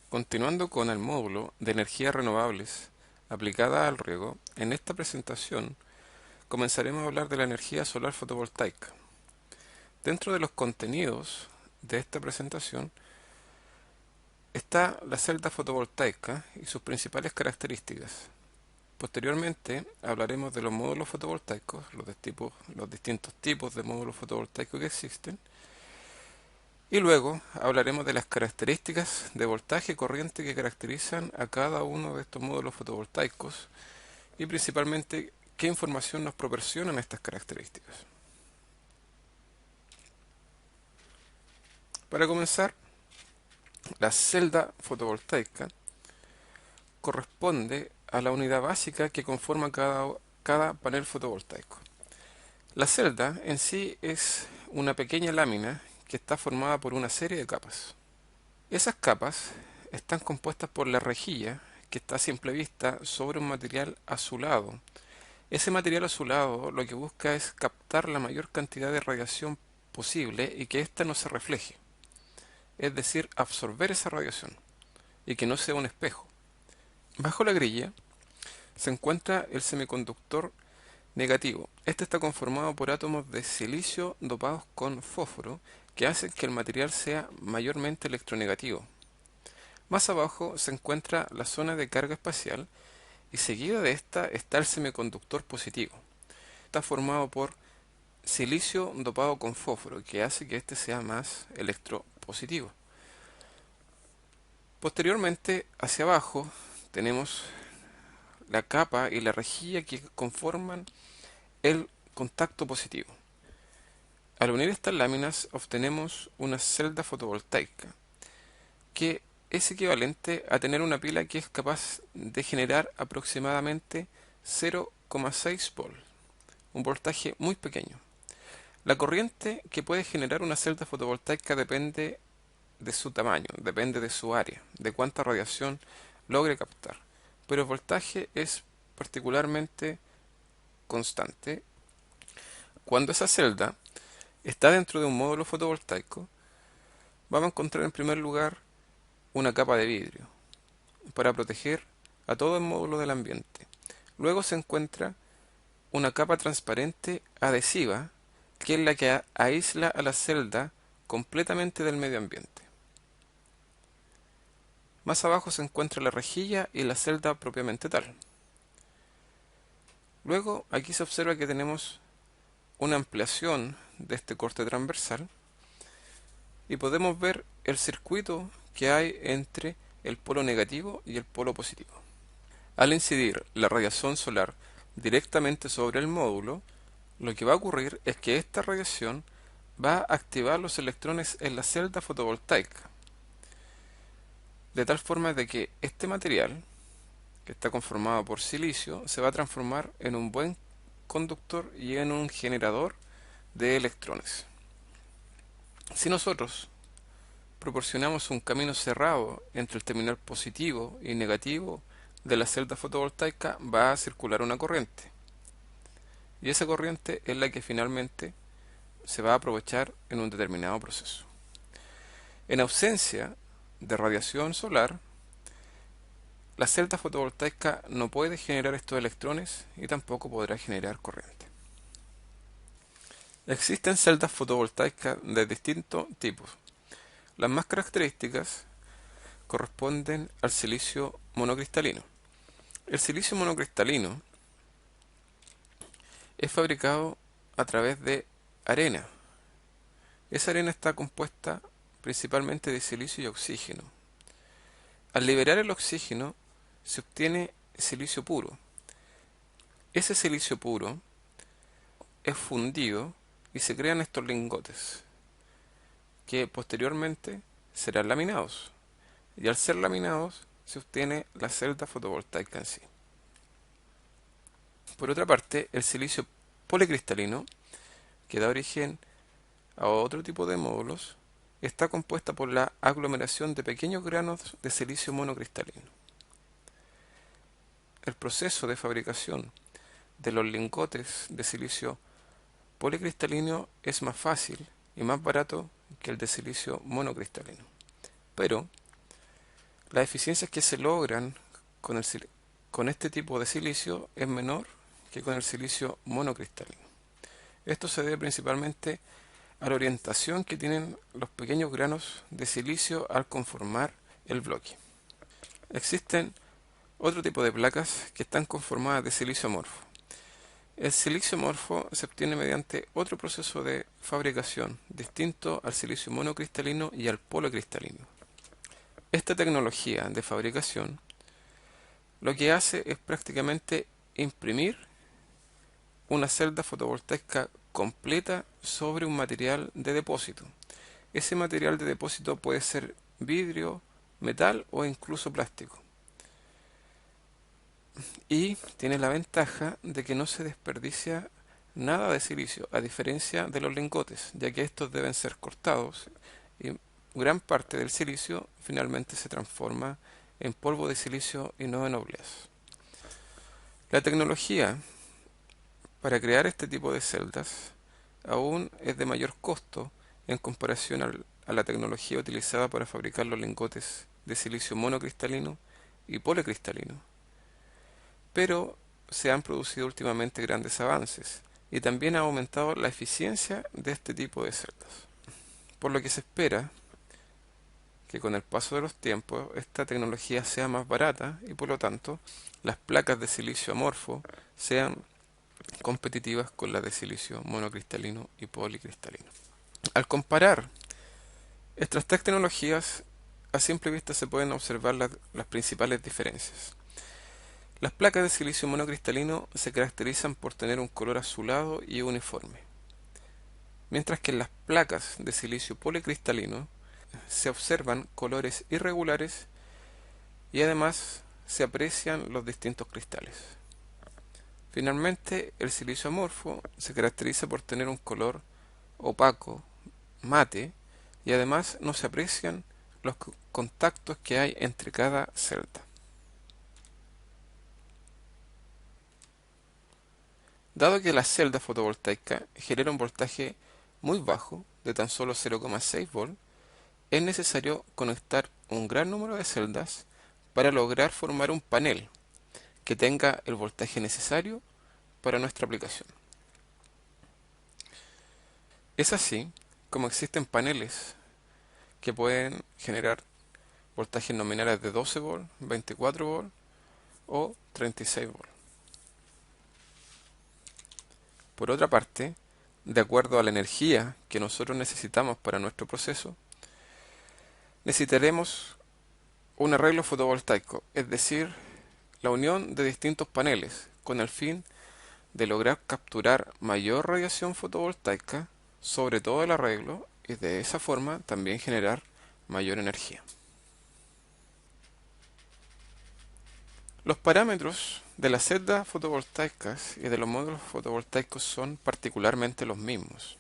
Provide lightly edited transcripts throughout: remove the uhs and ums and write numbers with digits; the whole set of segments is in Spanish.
Continuando con el módulo de energías renovables aplicada al riego, en esta presentación comenzaremos a hablar de la energía solar fotovoltaica. Dentro de los contenidos de esta presentación está la celda fotovoltaica y sus principales características. Posteriormente hablaremos de los módulos fotovoltaicos, los distintos tipos de módulos fotovoltaicos que existen, y luego hablaremos de las características de voltaje y corriente que caracterizan a cada uno de estos módulos fotovoltaicos y principalmente qué información nos proporcionan estas características. Para comenzar, la celda fotovoltaica corresponde a la unidad básica que conforma cada panel fotovoltaico. La celda en sí es una pequeña lámina que está formada por una serie de capas. Esas capas están compuestas por la rejilla que está a simple vista sobre un material azulado. Ese material azulado lo que busca es captar la mayor cantidad de radiación posible y que ésta no se refleje, es decir, absorber esa radiación y que no sea un espejo. Bajo la grilla se encuentra el semiconductor negativo. Este está conformado por átomos de silicio dopados con fósforo que hacen que el material sea mayormente electronegativo. Más abajo se encuentra la zona de carga espacial y seguida de esta está el semiconductor positivo. Está formado por silicio dopado con fósforo que hace que este sea más electropositivo. Posteriormente, hacia abajo, tenemos la capa y la rejilla que conforman el contacto positivo. Al unir estas láminas obtenemos una celda fotovoltaica que es equivalente a tener una pila que es capaz de generar aproximadamente 0,6 volts, un voltaje muy pequeño. La corriente que puede generar una celda fotovoltaica depende de su tamaño, depende de su área, de cuánta radiación logre captar, pero el voltaje es particularmente constante. Cuando esa celda está dentro de un módulo fotovoltaico, vamos a encontrar en primer lugar una capa de vidrio para proteger a todo el módulo del ambiente. Luego se encuentra una capa transparente adhesiva que es la que aísla a la celda completamente del medio ambiente. Más abajo se encuentra la rejilla y la celda propiamente tal. Luego aquí se observa que tenemos una ampliación de este corte transversal y podemos ver el circuito que hay entre el polo negativo y el polo positivo. Al incidir la radiación solar directamente sobre el módulo, lo que va a ocurrir es que esta radiación va a activar los electrones en la celda fotovoltaica, de tal forma de que este material, que está conformado por silicio, se va a transformar en un buen conductor y en un generador de electrones. Si nosotros proporcionamos un camino cerrado entre el terminal positivo y negativo de la celda fotovoltaica, va a circular una corriente. Y esa corriente es la que finalmente se va a aprovechar en un determinado proceso. En ausencia de radiación solar, la celda fotovoltaica no puede generar estos electrones y tampoco podrá generar corriente. Existen celdas fotovoltaicas de distintos tipos. Las más características corresponden al silicio monocristalino. El silicio monocristalino es fabricado a través de arena. Esa arena está compuesta principalmente de silicio y oxígeno. Al liberar el oxígeno se obtiene silicio puro. Ese silicio puro es fundido y se crean estos lingotes que posteriormente serán laminados. Y al ser laminados se obtiene la celda fotovoltaica en sí. Por otra parte, el silicio policristalino, que da origen a otro tipo de módulos, está compuesta por la aglomeración de pequeños granos de silicio monocristalino. El proceso de fabricación de los lingotes de silicio policristalino es más fácil y más barato que el de silicio monocristalino. Pero Las eficiencias que se logran con, con este tipo de silicio es menor que con el silicio monocristalino. Esto se debe principalmente a la orientación que tienen los pequeños granos de silicio al conformar el bloque. Existen otro tipo de placas que están conformadas de silicio amorfo. El silicio amorfo se obtiene mediante otro proceso de fabricación distinto al silicio monocristalino y al policristalino. Esta tecnología de fabricación lo que hace es prácticamente imprimir una celda fotovoltaica completa sobre un material de depósito. Ese material de depósito puede ser vidrio, metal o incluso plástico. Y tiene la ventaja de que no se desperdicia nada de silicio, a diferencia de los lingotes, ya que estos deben ser cortados y gran parte del silicio finalmente se transforma en polvo de silicio y no en obleas. La tecnología para crear este tipo de celdas aún es de mayor costo en comparación a la tecnología utilizada para fabricar los lingotes de silicio monocristalino y policristalino. Pero se han producido últimamente grandes avances y también ha aumentado la eficiencia de este tipo de celdas, por lo que se espera que con el paso de los tiempos esta tecnología sea más barata y por lo tanto las placas de silicio amorfo sean competitivas con las de silicio monocristalino y policristalino. Al comparar estas tres tecnologías, a simple vista se pueden observar las principales diferencias. Las placas de silicio monocristalino se caracterizan por tener un color azulado y uniforme, mientras que en las placas de silicio policristalino se observan colores irregulares y además se aprecian los distintos cristales. Finalmente, el silicio amorfo se caracteriza por tener un color opaco, mate, y además no se aprecian los contactos que hay entre cada celda. Dado que la celda fotovoltaica genera un voltaje muy bajo, de tan solo 0,6 volt, es necesario conectar un gran número de celdas para lograr formar un panel que tenga el voltaje necesario para nuestra aplicación. Es así como existen paneles que pueden generar voltajes nominales de 12 volt, 24 volt o 36 volt. Por otra parte, de acuerdo a la energía que nosotros necesitamos para nuestro proceso, necesitaremos un arreglo fotovoltaico, es decir, la unión de distintos paneles con el fin de lograr capturar mayor radiación fotovoltaica sobre todo el arreglo y de esa forma también generar mayor energía. Los parámetros de las celdas fotovoltaicas y de los módulos fotovoltaicos son particularmente los mismos.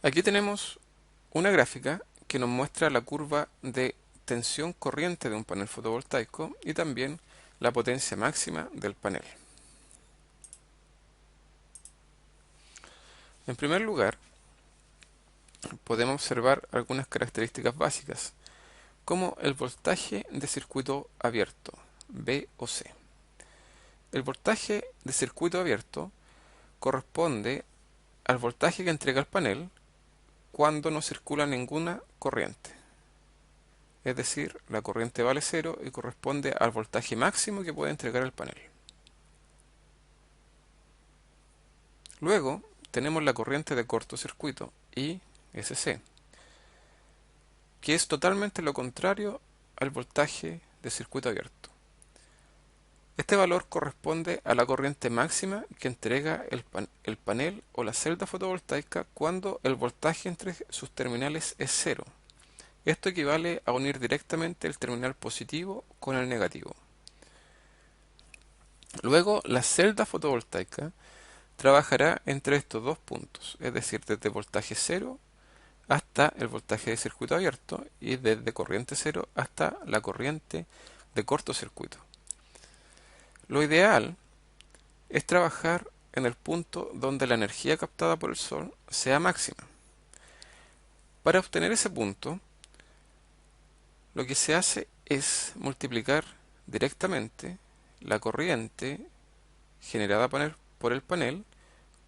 Aquí tenemos una gráfica que nos muestra la curva de tensión corriente de un panel fotovoltaico y también la potencia máxima del panel. En primer lugar, podemos observar algunas características básicas, como el voltaje de circuito abierto, V o C. El voltaje de circuito abierto corresponde al voltaje que entrega el panel cuando no circula ninguna corriente. Es decir, la corriente vale cero y corresponde al voltaje máximo que puede entregar el panel. Luego tenemos la corriente de cortocircuito, ISC, que es totalmente lo contrario al voltaje de circuito abierto. Este valor corresponde a la corriente máxima que entrega el panel o la celda fotovoltaica cuando el voltaje entre sus terminales es cero. Esto equivale a unir directamente el terminal positivo con el negativo. Luego, la celda fotovoltaica trabajará entre estos dos puntos, es decir, desde voltaje cero hasta el voltaje de circuito abierto y desde corriente cero hasta la corriente de cortocircuito. Lo ideal es trabajar en el punto donde la energía captada por el sol sea máxima. Para obtener ese punto, lo que se hace es multiplicar directamente la corriente generada por el panel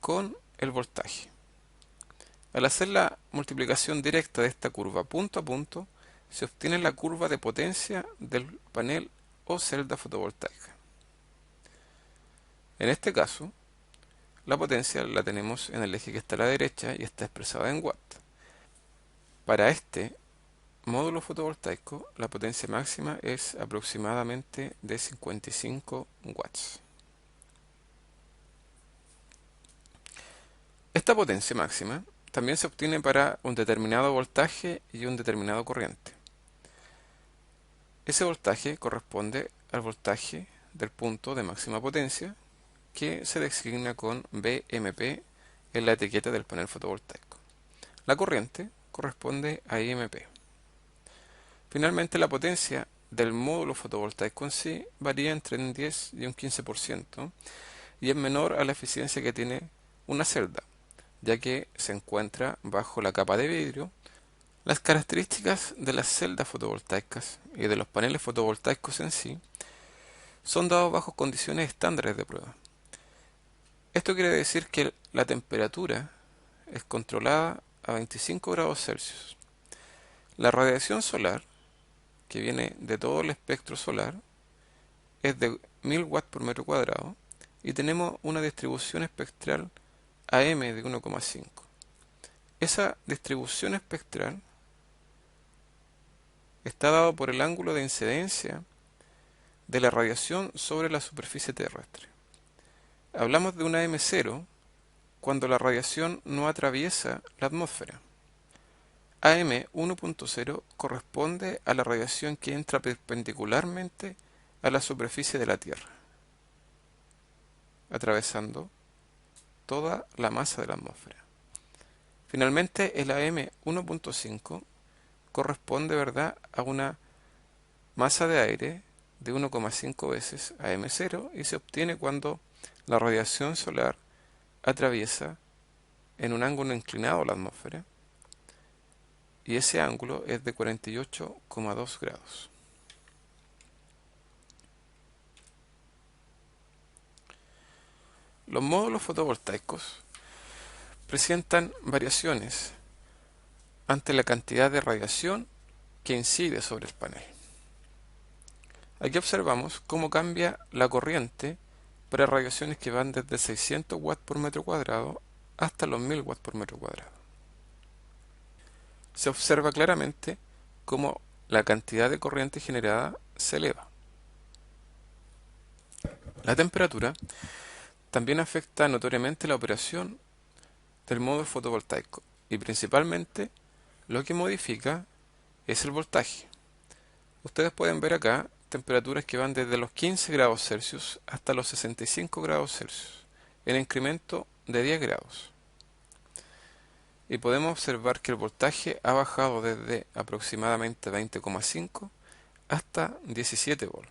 con el voltaje. Al hacer la multiplicación directa de esta curva punto a punto, se obtiene la curva de potencia del panel o celda fotovoltaica. En este caso, la potencia la tenemos en el eje que está a la derecha y está expresada en watts. Para este módulo fotovoltaico, la potencia máxima es aproximadamente de 55 watts. Esta potencia máxima también se obtiene para un determinado voltaje y un determinado corriente. Ese voltaje corresponde al voltaje del punto de máxima potencia, que se designa con VMP en la etiqueta del panel fotovoltaico. La corriente corresponde a IMP. Finalmente, la potencia del módulo fotovoltaico en sí varía entre un 10 y un 15% y es menor a la eficiencia que tiene una celda, ya que se encuentra bajo la capa de vidrio. Las características de las celdas fotovoltaicas y de los paneles fotovoltaicos en sí son dados bajo condiciones estándares de prueba. Esto quiere decir que la temperatura es controlada a 25 grados Celsius. La radiación solar, que viene de todo el espectro solar, es de 1000 watts por metro cuadrado y tenemos una distribución espectral AM de 1,5. Esa distribución espectral está dado por el ángulo de incidencia de la radiación sobre la superficie terrestre. Hablamos de una M0 cuando la radiación no atraviesa la atmósfera. AM 1.0 corresponde a la radiación que entra perpendicularmente a la superficie de la Tierra, atravesando toda la masa de la atmósfera. Finalmente, el AM 1.5 corresponde, ¿verdad?, a una masa de aire de 1,5 veces AM0 y se obtiene cuando la radiación solar atraviesa en un ángulo inclinado la atmósfera y ese ángulo es de 48,2 grados. Los módulos fotovoltaicos presentan variaciones ante la cantidad de radiación que incide sobre el panel. Aquí observamos cómo cambia la corriente para radiaciones que van desde 600 watts por metro cuadrado hasta los 1000 watts por metro cuadrado. Se observa claramente cómo la cantidad de corriente generada se eleva. La temperatura también afecta notoriamente la operación del módulo fotovoltaico y principalmente lo que modifica es el voltaje. Ustedes pueden ver acá temperaturas que van desde los 15 grados Celsius hasta los 65 grados Celsius, en incremento de 10 grados. Y podemos observar que el voltaje ha bajado desde aproximadamente 20,5 hasta 17 volts.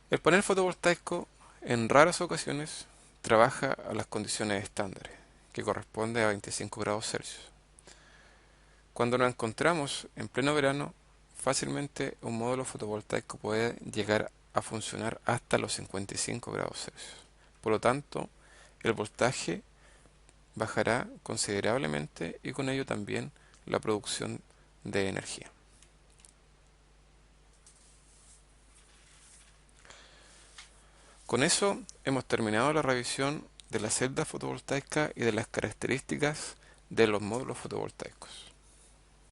El panel fotovoltaico en raras ocasiones trabaja a las condiciones estándares, que corresponde a 25 grados Celsius. Cuando nos encontramos en pleno verano, fácilmente un módulo fotovoltaico puede llegar a funcionar hasta los 55 grados Celsius. Por lo tanto, el voltaje bajará considerablemente y con ello también la producción de energía. Con eso hemos terminado la revisión de la celda fotovoltaica y de las características de los módulos fotovoltaicos.